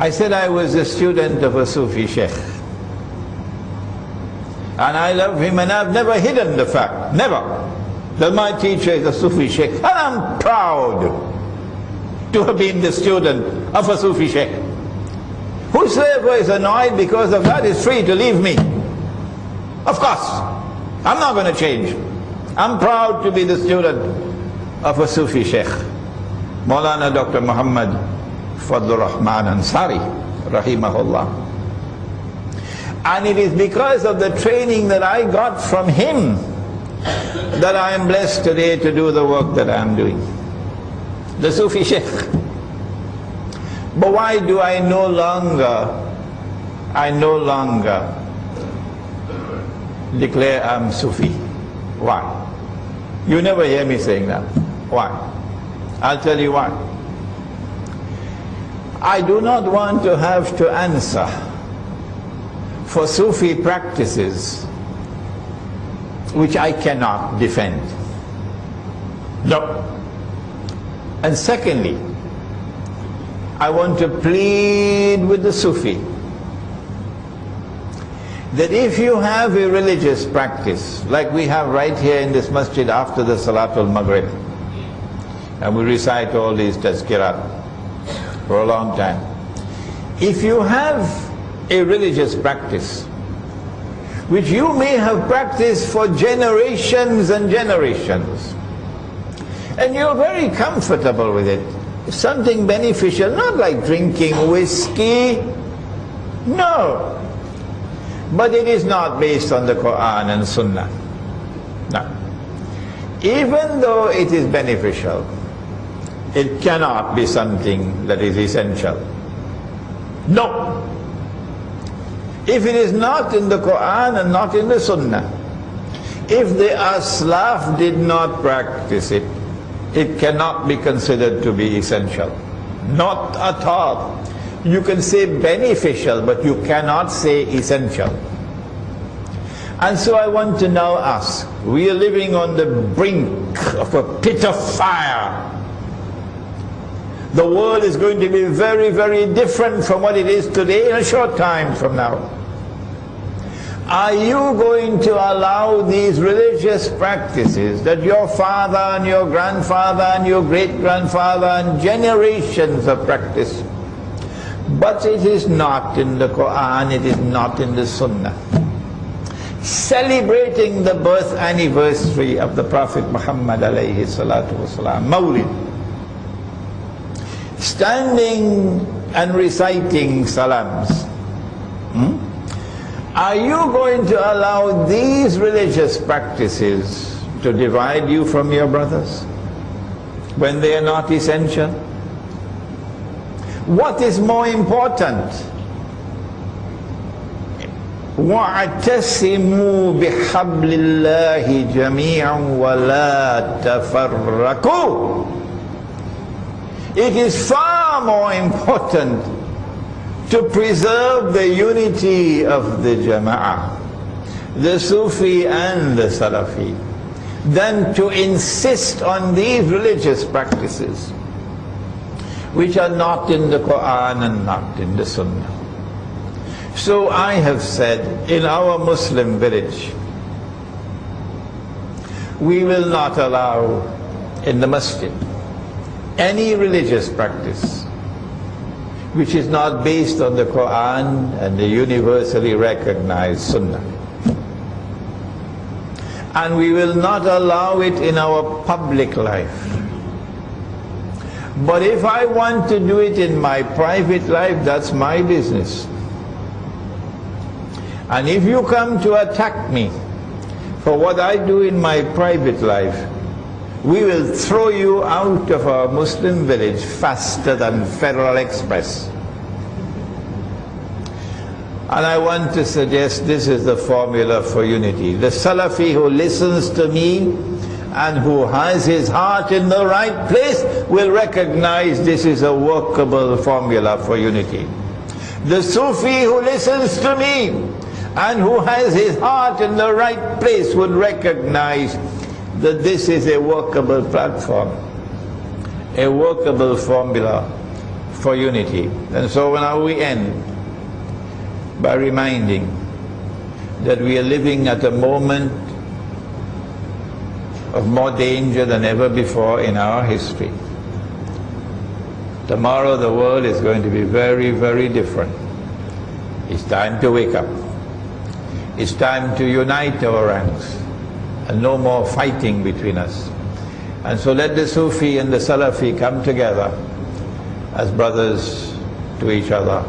I said I was a student of a Sufi Sheikh. And I love him, and I've never hidden the fact, never, that my teacher is a Sufi Sheikh. And I'm proud to have been the student of a Sufi Sheikh. Whosoever is annoyed because of that is free to leave me. Of course, I'm not going to change. I'm proud to be the student of a Sufi Sheikh, Maulana Dr. Muhammad Fadlur Rahman Ansari, rahimahullah. And it is because of the training that I got from him that I am blessed today to do the work that I am doing. The Sufi Sheikh. But why do I no longer declare I'm Sufi? Why? You never hear me saying that. Why? I'll tell you why. I do not want to have to answer for Sufi practices which I cannot defend. No. And secondly, I want to plead with the Sufi that if you have a religious practice, like we have right here in this masjid after the Salatul Maghrib, and we recite all these tazkirat for a long time, if you have a religious practice which you may have practiced for generations and generations, and you're very comfortable with it, something beneficial, not like drinking whiskey, no, but it is not based on the Quran and Sunnah. No. Even though it is beneficial, it cannot be something that is essential. No. If it is not in the Quran and not in the Sunnah, if the Aslaf did not practice it, it cannot be considered to be essential. Not at all. You can say beneficial, but you cannot say essential. And so I want to now ask, we are living on the brink of a pit of fire. The world is going to be very, very different from what it is today in a short time from now. Are you going to allow these religious practices that your father and your grandfather and your great-grandfather and generations have practiced, but it is not in the Quran, it is not in the Sunnah, celebrating the birth anniversary of the Prophet Muhammad alayhi salatu wasalam, Mawlid, standing and reciting salams, Are you going to allow these religious practices to divide you from your brothers when they are not essential? What is more important? واعتصموا بحبل الله جميعا ولا تفرقوا. It is far more important to preserve the unity of the Jama'ah, the Sufi and the Salafi, than to insist on these religious practices which are not in the Quran and not in the Sunnah. So I have said, in our Muslim village, we will not allow in the masjid any religious practice which is not based on the Quran and the universally recognized Sunnah. And we will not allow it in our public life. But if I want to do it in my private life, that's my business. And if you come to attack me for what I do in my private life, we will throw you out of our Muslim village faster than Federal Express. And I want to suggest this is the formula for unity. The Salafi who listens to me and who has his heart in the right place will recognize this is a workable formula for unity. The Sufi who listens to me and who has his heart in the right place would recognize that this is a workable platform, a workable formula for unity. And so now we end by reminding that we are living at a moment of more danger than ever before in our history. Tomorrow the world is going to be very, very different. It's time to wake up. It's time to unite our ranks and no more fighting between us. And so let the Sufi and the Salafi come together as brothers to each other